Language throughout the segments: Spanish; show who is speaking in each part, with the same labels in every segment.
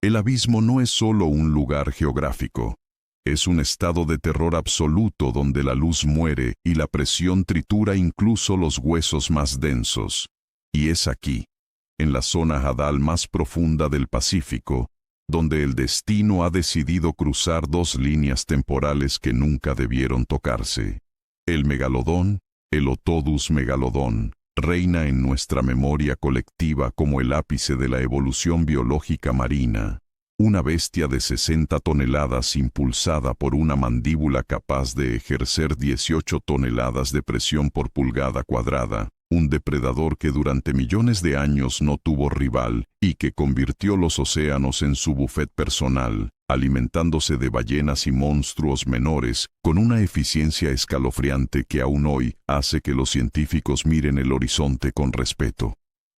Speaker 1: El abismo no es solo un lugar geográfico. Es un estado de terror absoluto donde la luz muere y la presión tritura incluso los huesos más densos. Y es aquí, en la zona hadal más profunda del Pacífico, donde el destino ha decidido cruzar dos líneas temporales que nunca debieron tocarse. El megalodón, el Otodus megalodon, reina en nuestra memoria colectiva como el ápice de la evolución biológica marina. Una bestia de 60 toneladas impulsada por una mandíbula capaz de ejercer 18 toneladas de presión por pulgada cuadrada, un depredador que durante millones de años no tuvo rival y que convirtió los océanos en su buffet personal, alimentándose de ballenas y monstruos menores con una eficiencia escalofriante que aún hoy hace que los científicos miren el horizonte con respeto.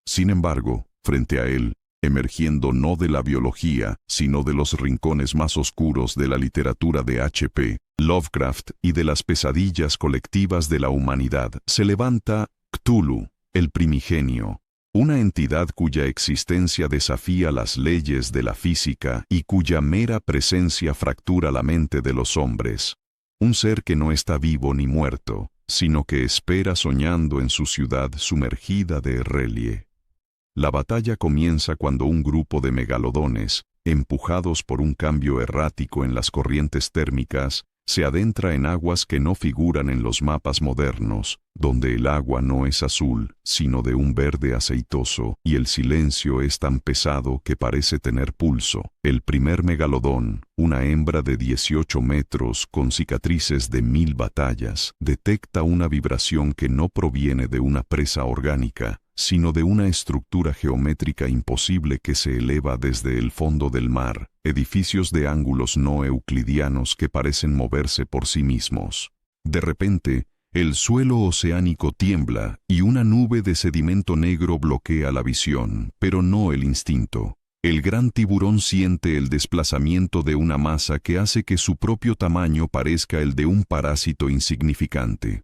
Speaker 1: Sin embargo, frente a él, emergiendo no de la biología, sino de los rincones más oscuros de la literatura de H.P. Lovecraft y de las pesadillas colectivas de la humanidad, se levanta Cthulhu, el primigenio, una entidad cuya existencia desafía las leyes de la física y cuya mera presencia fractura la mente de los hombres. Un ser que no está vivo ni muerto, sino que espera soñando en su ciudad sumergida de Errelie. La batalla comienza cuando un grupo de megalodones, empujados por un cambio errático en las corrientes térmicas, se adentra en aguas que no figuran en los mapas modernos, donde el agua no es azul, sino de un verde aceitoso, y el silencio es tan pesado que parece tener pulso. El primer megalodón, una hembra de 18 metros con cicatrices de 1000 batallas, detecta una vibración que no proviene de una presa orgánica, sino de una estructura geométrica imposible que se eleva desde el fondo del mar, edificios de ángulos no euclidianos que parecen moverse por sí mismos. De repente, el suelo oceánico tiembla y una nube de sedimento negro bloquea la visión, pero no el instinto. El gran tiburón siente el desplazamiento de una masa que hace que su propio tamaño parezca el de un parásito insignificante.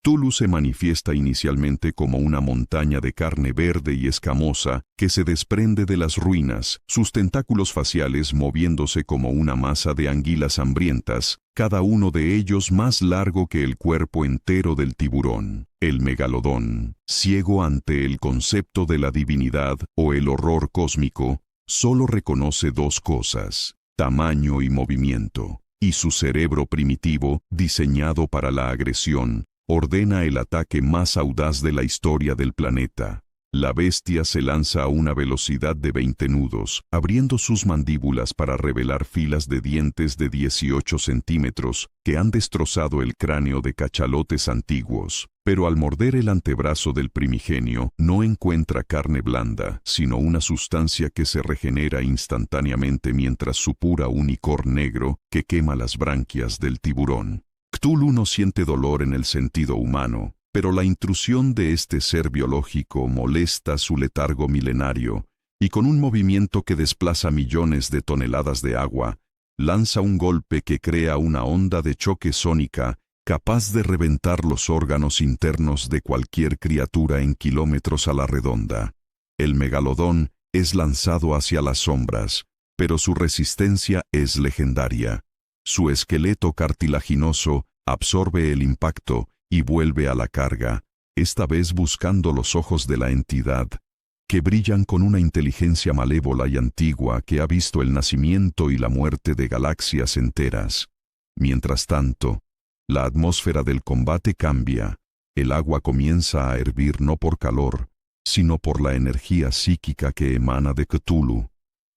Speaker 1: Cthulhu se manifiesta inicialmente como una montaña de carne verde y escamosa que se desprende de las ruinas, sus tentáculos faciales moviéndose como una masa de anguilas hambrientas, cada uno de ellos más largo que el cuerpo entero del tiburón. El megalodón, ciego ante el concepto de la divinidad o el horror cósmico, solo reconoce dos cosas: tamaño y movimiento, y su cerebro primitivo, diseñado para la agresión, ordena el ataque más audaz de la historia del planeta. La bestia se lanza a una velocidad de 20 nudos, abriendo sus mandíbulas para revelar filas de dientes de 18 centímetros que han destrozado el cráneo de cachalotes antiguos. Pero al morder el antebrazo del primigenio, no encuentra carne blanda, sino una sustancia que se regenera instantáneamente mientras supura un icor negro que quema las branquias del tiburón. Cthulhu no siente dolor en el sentido humano, pero la intrusión de este ser biológico molesta su letargo milenario, y con un movimiento que desplaza millones de toneladas de agua, lanza un golpe que crea una onda de choque sónica capaz de reventar los órganos internos de cualquier criatura en kilómetros a la redonda. El megalodón es lanzado hacia las sombras, pero su resistencia es legendaria. Su esqueleto cartilaginoso absorbe el impacto y vuelve a la carga, esta vez buscando los ojos de la entidad, que brillan con una inteligencia malévola y antigua que ha visto el nacimiento y la muerte de galaxias enteras. Mientras tanto, la atmósfera del combate cambia, el agua comienza a hervir no por calor, sino por la energía psíquica que emana de Cthulhu,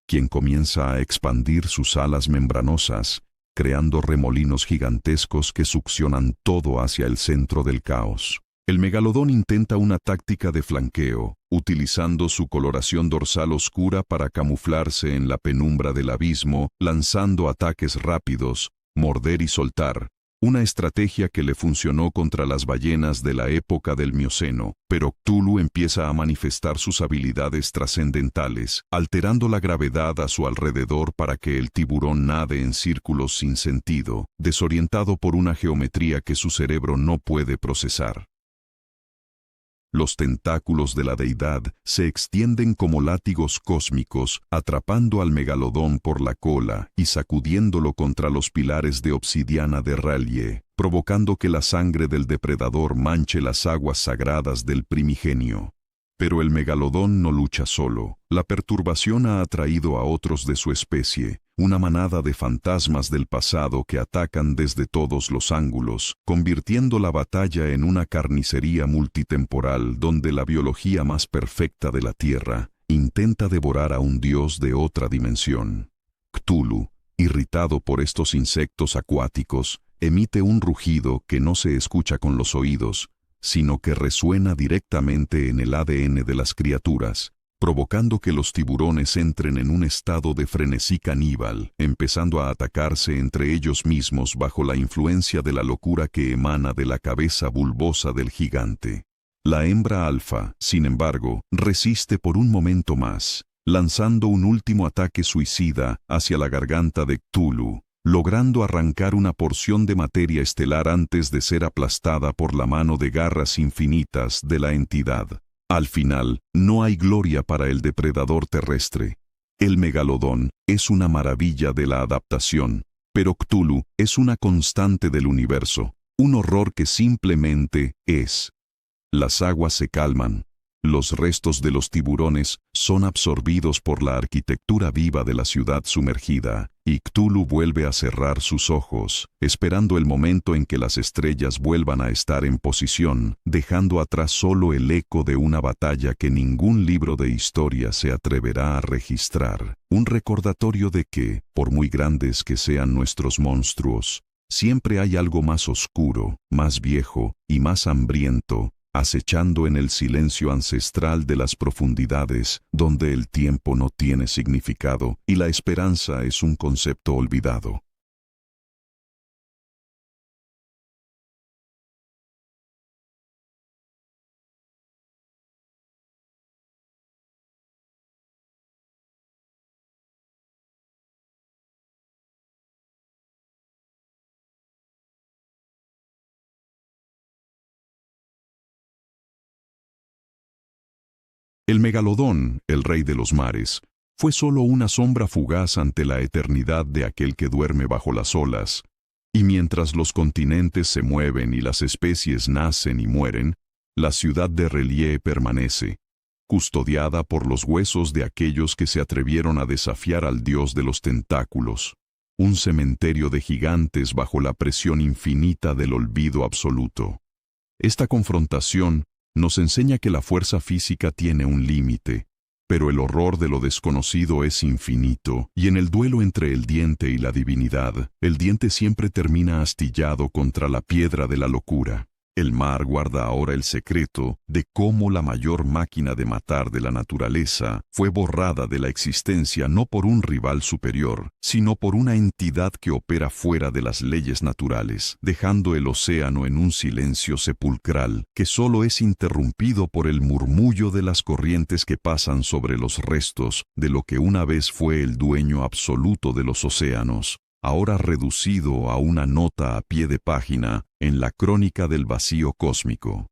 Speaker 1: quien comienza a expandir sus alas membranosas, creando remolinos gigantescos que succionan todo hacia el centro del caos. El megalodón intenta una táctica de flanqueo, utilizando su coloración dorsal oscura para camuflarse en la penumbra del abismo, lanzando ataques rápidos, morder y soltar, una estrategia que le funcionó contra las ballenas de la época del Mioceno, pero Cthulhu empieza a manifestar sus habilidades trascendentales, alterando la gravedad a su alrededor para que el tiburón nade en círculos sin sentido, desorientado por una geometría que su cerebro no puede procesar. Los tentáculos de la deidad se extienden como látigos cósmicos, atrapando al megalodón por la cola y sacudiéndolo contra los pilares de obsidiana de R'lyeh, provocando que la sangre del depredador manche las aguas sagradas del primigenio. Pero el megalodón no lucha solo. La perturbación ha atraído a otros de su especie, una manada de fantasmas del pasado que atacan desde todos los ángulos, convirtiendo la batalla en una carnicería multitemporal donde la biología más perfecta de la Tierra intenta devorar a un dios de otra dimensión. Cthulhu, irritado por estos insectos acuáticos, emite un rugido que no se escucha con los oídos, sino que resuena directamente en el ADN de las criaturas, provocando que los tiburones entren en un estado de frenesí caníbal, empezando a atacarse entre ellos mismos bajo la influencia de la locura que emana de la cabeza bulbosa del gigante. La hembra alfa, sin embargo, resiste por un momento más, lanzando un último ataque suicida hacia la garganta de Cthulhu, logrando arrancar una porción de materia estelar antes de ser aplastada por la mano de garras infinitas de la entidad. Al final, no hay gloria para el depredador terrestre. El megalodón es una maravilla de la adaptación, pero Cthulhu es una constante del universo, un horror que simplemente es. Las aguas se calman. Los restos de los tiburones son absorbidos por la arquitectura viva de la ciudad sumergida, y Cthulhu vuelve a cerrar sus ojos, esperando el momento en que las estrellas vuelvan a estar en posición, dejando atrás solo el eco de una batalla que ningún libro de historia se atreverá a registrar. Un recordatorio de que, por muy grandes que sean nuestros monstruos, siempre hay algo más oscuro, más viejo y más hambriento, acechando en el silencio ancestral de las profundidades, donde el tiempo no tiene significado y la esperanza es un concepto olvidado. El megalodón, el rey de los mares, fue solo una sombra fugaz ante la eternidad de aquel que duerme bajo las olas, y mientras los continentes se mueven y las especies nacen y mueren, la ciudad de R'lyeh permanece, custodiada por los huesos de aquellos que se atrevieron a desafiar al dios de los tentáculos, un cementerio de gigantes bajo la presión infinita del olvido absoluto. Esta confrontación nos enseña que la fuerza física tiene un límite, pero el horror de lo desconocido es infinito, y en el duelo entre el diente y la divinidad, el diente siempre termina astillado contra la piedra de la locura. El mar guarda ahora el secreto de cómo la mayor máquina de matar de la naturaleza fue borrada de la existencia no por un rival superior, sino por una entidad que opera fuera de las leyes naturales, dejando el océano en un silencio sepulcral que solo es interrumpido por el murmullo de las corrientes que pasan sobre los restos de lo que una vez fue el dueño absoluto de los océanos, ahora reducido a una nota a pie de página en la crónica del vacío cósmico.